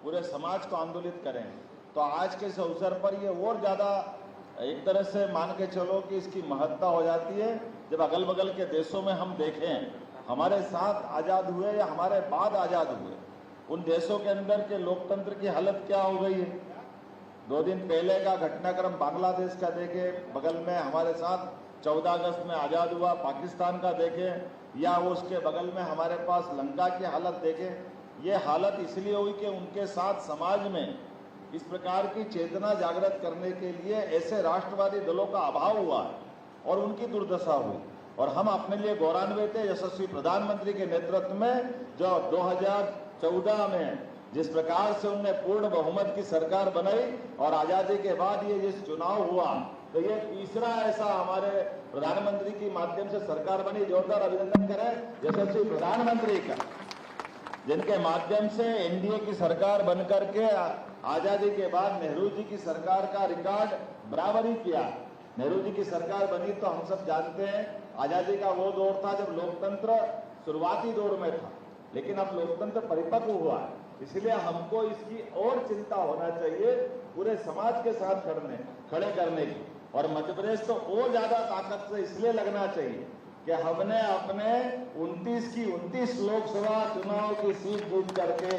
पूरे समाज को आंदोलित करें। तो आज के इस अवसर पर ये और ज़्यादा एक तरह से मान के चलो कि इसकी महत्ता हो जाती है जब अगल बगल के देशों में हम देखें, हमारे साथ आज़ाद हुए या हमारे बाद आज़ाद हुए, उन देशों के अंदर के लोकतंत्र की हालत क्या हो गई है। 2 दिन पहले का घटनाक्रम बांग्लादेश का देखें, बगल में हमारे साथ 14 अगस्त में आज़ाद हुआ पाकिस्तान का देखें, या वो उसके बगल में हमारे पास लंका की हालत देखें। ये हालत इसलिए हुई कि उनके साथ समाज में इस प्रकार की चेतना जागृत करने के लिए ऐसे राष्ट्रवादी दलों का अभाव हुआ और उनकी दुर्दशा हुई। और हम अपने लिए गौरवान्वित थे यशस्वी प्रधानमंत्री के नेतृत्व में जो 2014 में जिस प्रकार से उनने पूर्ण बहुमत की सरकार बनाई और आज़ादी के बाद ये जिस चुनाव हुआ, तो ये तीसरा ऐसा हमारे प्रधानमंत्री के माध्यम से सरकार बनी। जोरदार अभिनंदन करें यशस्वी प्रधानमंत्री का, जिनके माध्यम से एनडीए की सरकार बनकर के आज़ादी के बाद नेहरू जी की सरकार का रिकॉर्ड बराबरी किया। नेहरू जी की सरकार बनी तो हम सब जानते हैं आज़ादी का वो दौर था जब लोकतंत्र शुरुआती दौर में था, लेकिन अब लोकतंत्र परिपक्व हुआ है। इसलिए हमको इसकी और चिंता होना चाहिए पूरे समाज के साथ खड़े करने की। और मध्य प्रदेश तो और ज्यादा ताकत से इसलिए लगना चाहिए कि हमने अपने 29 लोकसभा चुनाव की सीट जीत करके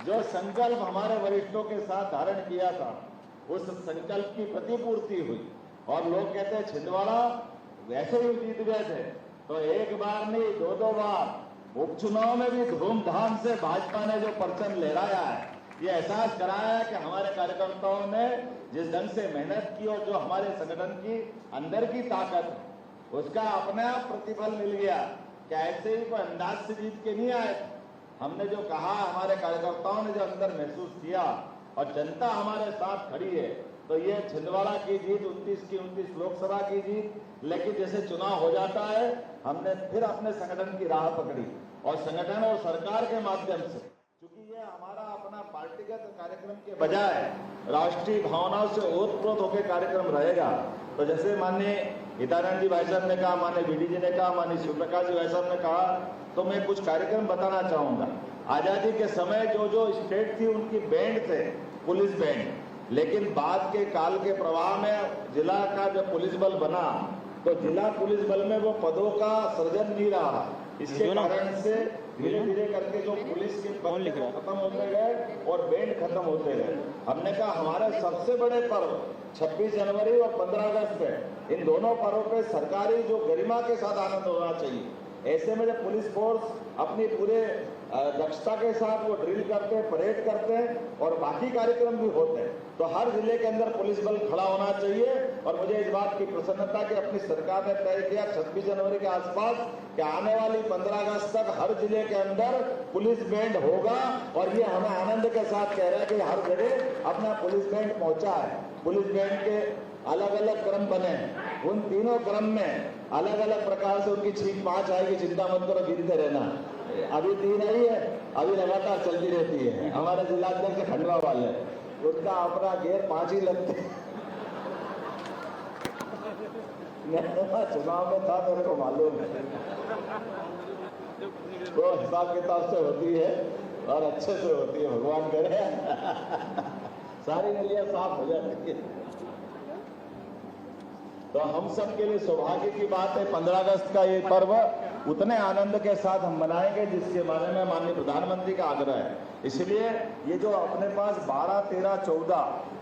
जो संकल्प हमारे वरिष्ठों के साथ धारण किया था, उस संकल्प की प्रतिपूर्ति हुई। और लोग कहते हैं छिंदवाड़ा वैसे ही जीत गए थे, तो एक बार नहीं 2 बार उपचुनाव में भी धूमधाम से भाजपा ने जो परचम लहराया है, ये एहसास कराया है कि हमारे कार्यकर्ताओं ने जिस ढंग से मेहनत की और जो हमारे संगठन की अंदर की ताकत है, उसका अपने आप प्रतिफल मिल गया कि ऐसे ही कोई अंदाज से जीत के नहीं आए। हमने जो कहा, हमारे कार्यकर्ताओं ने जो अंदर महसूस किया और जनता हमारे साथ खड़ी है, तो ये छिंदवाड़ा की जीत 29 लोकसभा की जीत। लेकिन जैसे चुनाव हो जाता है, हमने फिर अपने संगठन की राह पकड़ी और संगठन और सरकार के माध्यम से, क्योंकि ये हमारा अपना पार्टीगत कार्यक्रम के बजाय राष्ट्रीय भावनाओं से ओतप्रोत होकर कार्यक्रम रहेगा। तो जैसे माननीय हितानंद जी भाई साहब ने कहा, माननीय बीडी जी ने कहा, माननीय शिवप्रकाश जी भाई साहब ने कहा, तो मैं कुछ कार्यक्रम बताना चाहूंगा। आजादी के समय जो स्टेट थी उनकी बैंड थे, पुलिस बैंड, लेकिन बाद के काल के प्रवाह में जिला का जब पुलिस बल बना तो जिला पुलिस बल में वो पदों का सृजन नहीं रहा। इसके कारण से धीरे धीरे करके जो पुलिस के पद खत्म होते गए और बैंड खत्म होते गए। हमने कहा हमारे सबसे बड़े पर्व 26 जनवरी और 15 अगस्त है, इन दोनों पर्वों पे सरकारी जो गरिमा के साथ आनंद होना चाहिए। ऐसे में जब पुलिस फोर्स अपनी पूरे दक्षता के साथ वो ड्रिल करते हैं, परेड करते हैं और बाकी कार्यक्रम भी होते हैं, तो हर जिले के अंदर पुलिस बल खड़ा होना चाहिए। और मुझे इस बात की प्रसन्नता कि अपनी सरकार ने तय किया 26 जनवरी के आसपास कि आने वाली 15 अगस्त तक हर जिले के अंदर पुलिस बैंड होगा। और ये हमें आनंद के साथ कह रहा है कि हर जगह अपना पुलिस बैंड पहुंचा है। पुलिस बैंड के अलग अलग क्रम बने हैं, उन तीनों क्रम में अलग अलग प्रकार से उनकी छींक 5 आएगी, चिंता मत करो, गिनते रहना। अभी 3 आई है, अभी लगातार चलती रहती है। हमारे जिलाध्यक्ष खंडवा वाले, उनका अपना गेर 5 ही लगते। चुनाव में था, मेरे को मालूम है, तो हिसाब किताब से होती है और अच्छे से होती है, भगवान करे सारी गलियां साफ हो जाती है। तो हम सब के लिए सौभाग्य की बात है 15 अगस्त का ये पर्व उतने आनंद के साथ हम मनाएंगे जिसके बारे में माननीय प्रधानमंत्री का आग्रह है। इसलिए ये जो अपने पास 12, 13, 14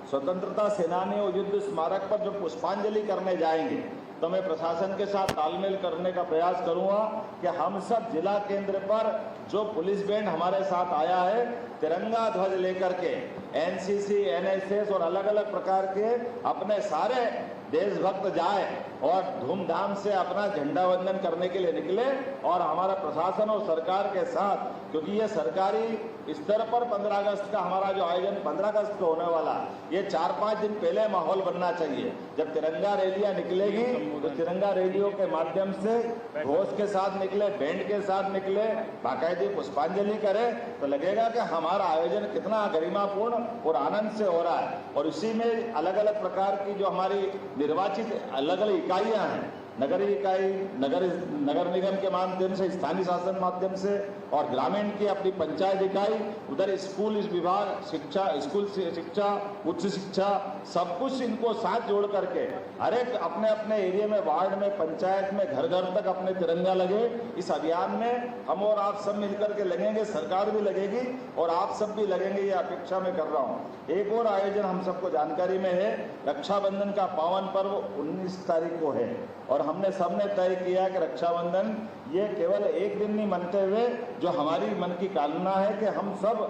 स्वतंत्रता सेनानियों युद्ध स्मारक पर जो पुष्पांजलि करने जाएंगे, तो मैं प्रशासन के साथ तालमेल करने का प्रयास करूंगा कि हम सब जिला केंद्र पर जो पुलिस बैंड हमारे साथ आया है, तिरंगा ध्वज लेकर के एनसीसी, एनएसएस और अलग अलग प्रकार के अपने सारे देशभक्त जाए और धूमधाम से अपना झंडा वंदन करने के लिए निकले। और हमारा प्रशासन और सरकार के साथ, क्योंकि ये सरकारी स्तर पर 15 अगस्त का हमारा जो आयोजन 15 अगस्त को होने वाला, ये 4-5 दिन पहले माहौल बनना चाहिए। जब तिरंगा रैलियां निकलेगी तो तिरंगा रैलियों के माध्यम से घोष के साथ निकले, बैंड के साथ निकले, बाकायदे पुष्पांजलि करें, तो लगेगा कि हमारा आयोजन कितना गरिमापूर्ण और आनंद से हो रहा है। और इसी में अलग अलग प्रकार की जो हमारी निर्वाचित अलग अलग इकाइयां हैं, नगरीय इकाई, नगर निगम के माध्यम से, स्थानीय शासन माध्यम से और ग्रामीण की अपनी पंचायत इकाई, उधर स्कूल विभाग, शिक्षा, स्कूल शिक्षा, उच्च शिक्षा, सब कुछ इनको साथ जोड़ करके हर एक अपने अपने एरिया में, वार्ड में, पंचायत में, घर घर तक अपने तिरंगा लगे। इस अभियान में हम और आप सब मिलकर के लगेंगे, सरकार भी लगेगी और आप सब भी लगेंगे, ये अपेक्षा मैं कर रहा हूँ। एक और आयोजन हम सबको जानकारी में है, रक्षाबंधन का पावन पर्व 19 तारीख को है और हमने सबने तय किया कि रक्षाबंधन ये केवल एक दिन नहीं मनते हुए, जो हमारी मन की कामना है कि हम सब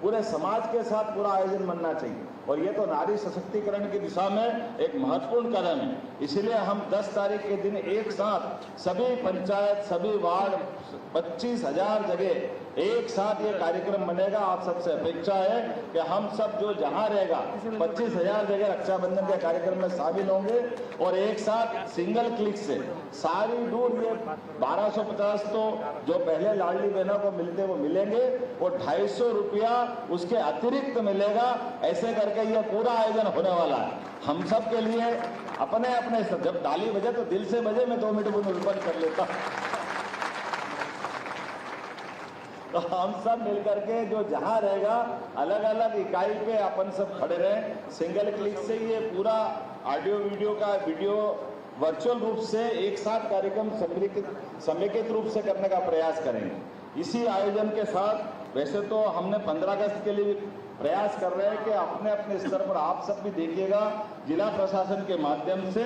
पूरे समाज के साथ पूरा आयोजन मनना चाहिए और ये तो नारी सशक्तिकरण की दिशा में एक महत्वपूर्ण कदम है। इसलिए हम 10 तारीख के दिन एक साथ सभी पंचायत, सभी वार्ड, 25,000 जगह एक साथ ये कार्यक्रम बनेगा। आप सबसे अपेक्षा है कि हम सब जो जहां रहेगा 25,000 जगह रक्षाबंधन के कार्यक्रम में शामिल होंगे और एक साथ सिंगल क्लिक से सारी दूर ये 1250 तो जो पहले लाडली बहनों को मिलते वो मिलेंगे और 250 रुपया उसके अतिरिक्त मिलेगा। ऐसे करके ये पूरा आयोजन होने वाला है। हम सब के लिए अपने अपने जब ताली बजे तो दिल से बजे, मैं 2 मिनट वो निरूपण कर लेता। तो हम सब मिलकर के जो जहां रहेगा अलग अलग इकाई पे अपन सब खड़े रहें। सिंगल क्लिक से ये पूरा ऑडियो वीडियो वर्चुअल रूप से एक साथ कार्यक्रम समेकित रूप से करने का प्रयास करेंगे। इसी आयोजन के साथ वैसे तो हमने 15 अगस्त के लिए प्रयास कर रहे हैं कि अपने अपने स्तर पर आप सब भी देखिएगा, जिला प्रशासन के माध्यम से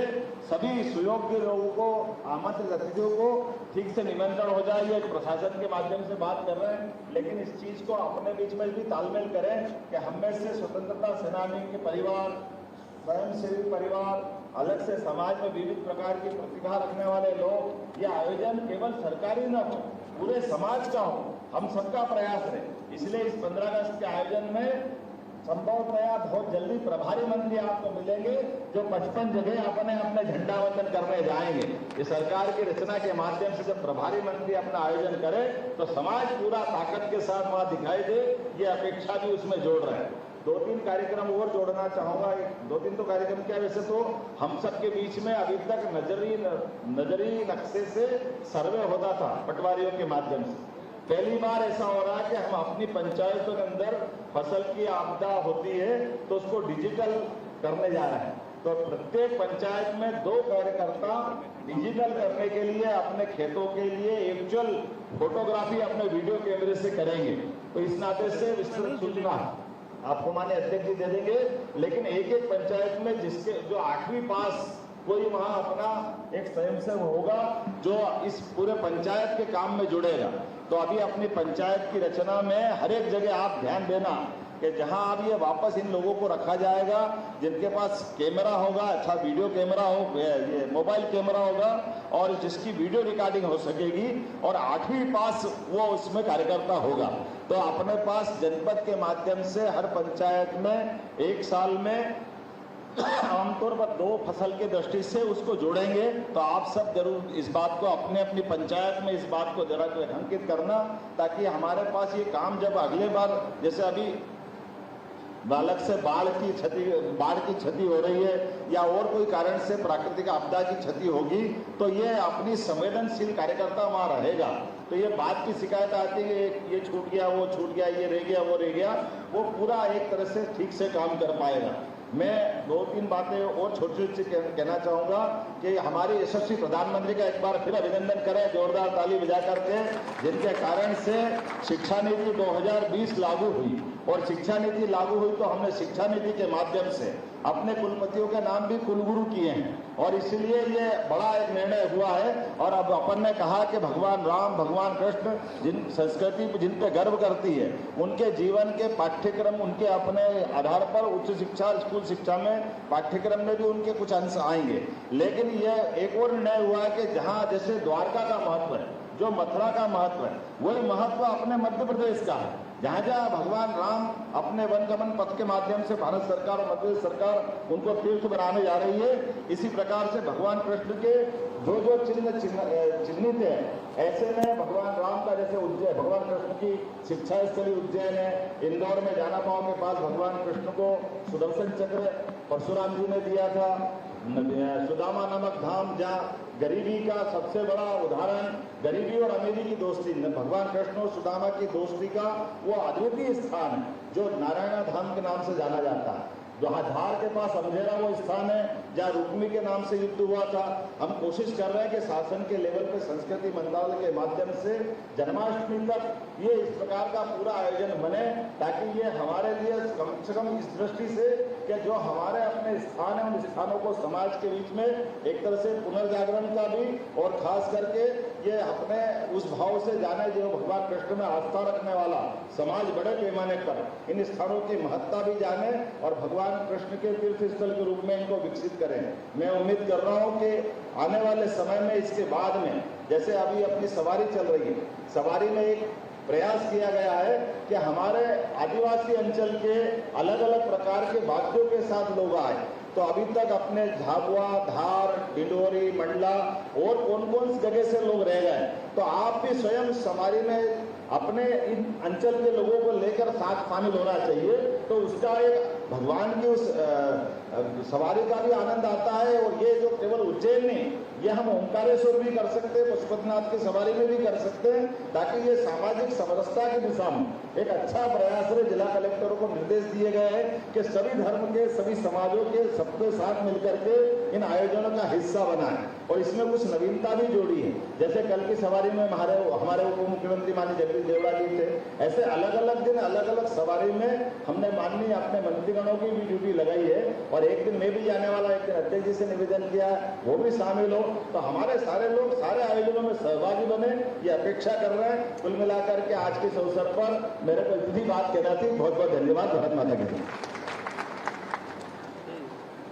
सभी सुयोग्य लोगों को, आमंत्रित अतिथियों को ठीक से निमंत्रण हो जाए। ये प्रशासन के माध्यम से बात कर रहे हैं, लेकिन इस चीज को अपने बीच में भी तालमेल करें कि हम में से स्वतंत्रता सेनानी के परिवार, स्वयंसेवी परिवार, अलग से समाज में विविध प्रकार की प्रतिभा रखने वाले लोग, ये आयोजन केवल सरकारी न हो, पूरे समाज का हो, हम सबका प्रयास रहे। इसलिए इस 15 अगस्त के आयोजन में संभवतया बहुत जल्दी प्रभारी मंत्री आपको मिलेंगे, जो 55 जगह अपने अपने झंडा वंदन करने जाएंगे। ये सरकार की रचना के माध्यम से जब प्रभारी मंत्री अपना आयोजन करे तो समाज पूरा ताकत के साथ वहां दिखाई दे, ये अपेक्षा भी उसमें जोड़ रहे हैं। 2-3 कार्यक्रम और जोड़ना चाहूंगा। 2-3 तो कार्यक्रम क्या, वैसे तो हम सबके बीच में अभी तक नजरी नक्शे से सर्वे होता था पटवारियों के माध्यम से। पहली बार ऐसा हो रहा है कि हम अपनी पंचायतों के अंदर फसल की आपदा होती है तो उसको डिजिटल करने जा रहे हैं। तो प्रत्येक पंचायत में 2 कार्यकर्ता डिजिटल करने के लिए अपने खेतों के लिए एक्चुअल फोटोग्राफी अपने वीडियो कैमरे से करेंगे। तो इस नाते से विस्तृत सूचना आपको माने अध्यक्ष जी दे देंगे, लेकिन एक पंचायत में जिसके जो 8वीं पास कोई वहां अपना एक स्वयंसेवक होगा जो इस पूरे पंचायत के काम में जुड़ेगा। तो अभी अपनी पंचायत की रचना में हर एक जगह आप ध्यान देना कि जहां अब ये वापस इन लोगों को रखा जाएगा, जिनके पास कैमरा होगा, अच्छा वीडियो कैमरा हो, ये मोबाइल कैमरा होगा और जिसकी वीडियो रिकॉर्डिंग हो सकेगी और 8वीं पास वो उसमें कार्यकर्ता होगा। तो अपने पास जनपद के माध्यम से हर पंचायत में 1 साल में आमतौर पर 2 फसल की दृष्टि से उसको जोड़ेंगे। तो आप सब जरूर इस बात को अपने अपनी पंचायत में इस बात को जरा रेखांकित करना, ताकि हमारे पास ये काम जब अगले बार, जैसे अभी बालक से बाढ़ की क्षति हो रही है या और कोई कारण से प्राकृतिक आपदा की क्षति होगी, तो ये अपनी संवेदनशील कार्यकर्ता वहां रहेगा। तो ये बात की शिकायत आती है ये छूट गया, वो छूट गया, ये रह गया, वो रह गया, वो पूरा एक तरह से ठीक से काम कर पाएगा। मैं 2-3 बातें और छोटी कहना चाहूंगा कि हमारे यशस्वी प्रधानमंत्री का एक बार फिर अभिनंदन करें, जोरदार ताली बजा करके, जिनके कारण से शिक्षा नीति 2020 लागू हुई और शिक्षा नीति लागू हुई तो हमने शिक्षा नीति के माध्यम से अपने कुलपतियों के नाम भी कुलगुरु किए हैं और इसलिए ये बड़ा एक निर्णय हुआ है। और अब अपन ने कहा कि भगवान राम, भगवान कृष्ण जिन संस्कृति जिन पे गर्व करती है, उनके जीवन के पाठ्यक्रम उनके अपने आधार पर उच्च शिक्षा, स्कूल शिक्षा में पाठ्यक्रम में भी उनके कुछ अंश आएंगे। लेकिन ये एक और निर्णय हुआ है कि जहाँ जैसे द्वारका का महत्व है, जो मथुरा का महत्व है, वही महत्व अपने मध्य प्रदेश का है। जहाँ जहाँ भगवान राम अपने वनगमन पथ के माध्यम से भारत सरकार और मध्य प्रदेश सरकार उनको तीर्थ बनाने जा रही है, इसी प्रकार से भगवान कृष्ण के जो जो चिन्हित है, ऐसे में भगवान राम का जैसे उज्जैन, भगवान कृष्ण की शिक्षा स्थली उज्जैन है, इंदौर में जाना पाओ के पास भगवान कृष्ण को सुदर्शन चक्र परशुराम जी ने दिया था, सुदामा नामक धाम, जहाँ गरीबी का सबसे बड़ा उदाहरण, गरीबी और अमीरी की दोस्ती, भगवान कृष्ण और सुदामा की दोस्ती का वो अद्वितीय स्थान है जो नारायण धाम के नाम से जाना जाता है। जहाँ धार के पास अमझेरा वो स्थान है जहाँ रुक्मी के नाम से युद्ध हुआ था। हम कोशिश कर रहे हैं कि शासन के लेवल पे संस्कृति मंत्रालय के माध्यम से जन्माष्टमी तक ये इस प्रकार का पूरा आयोजन बने, ताकि ये हमारे लिए कम से कम इस दृष्टि से कि जो हमारे अपने स्थान है उन स्थानों को समाज के बीच में एक तरह से पुनर्जागरण का भी, और खास करके ये अपने उस भाव से जाने जो भगवान कृष्ण में आस्था रखने वाला समाज बड़े पैमाने पर इन स्थानों की महत्ता भी जाने और भगवान कृष्ण के तीर्थ स्थल के रूप में इनको विकसित करें। मैं उम्मीद कर रहा हूं कि आने वाले समय में इसके बाद में, जैसे अभी अपनी सवारी चल रही है, सवारी में एक प्रयास किया गया है कि हमारे आदिवासी अंचल के अलग अलग प्रकार के वाद्यों के साथ लोग आए। तो अभी तक अपने झाबुआ, धार, डिंडोरी, मंडला और कौन कौन सी जगह से लोग रह गए, तो आप भी स्वयं सवारी में अपने इन अंचल के लोगों को लेकर साथ शामिल होना चाहिए। तो उसका एक भगवान की उस सवारी का भी आनंद आता है। और ये जो केवल उज्जैन नहीं, ये हम ओंकारेश्वर भी कर सकते हैं, पशुपतिनाथ की सवारी में भी कर सकते हैं, ताकि ये सामाजिक समरसता की दिशा में एक अच्छा प्रयास है। जिला कलेक्टरों को निर्देश दिए गए हैं कि सभी धर्म के, सभी समाजों के सबके साथ मिलकर के इन आयोजनों का हिस्सा बनाएं और इसमें कुछ नवीनता भी जोड़ी है। जैसे कल की सवारी में हमारे उप मुख्यमंत्री माननीय जगदीश देवड़ा जी थे, ऐसे अलग अलग दिन अलग अलग सवारी में हमने माननीय अपने मंत्रीगणों की भी ड्यूटी लगाई है। और एक दिन मैं भी जाने वाला, एक दिन अध्यक्ष जी से निवेदन किया वो भी शामिल हो, तो हमारे सारे लोग सारे आयोजनों में सहभागी बने, ये अपेक्षा कर रहे हैं। कुल मिलाकर के आज के इस अवसर पर मेरे को इतनी बात कहना थी। बहुत बहुत धन्यवाद। भारत माता की जय।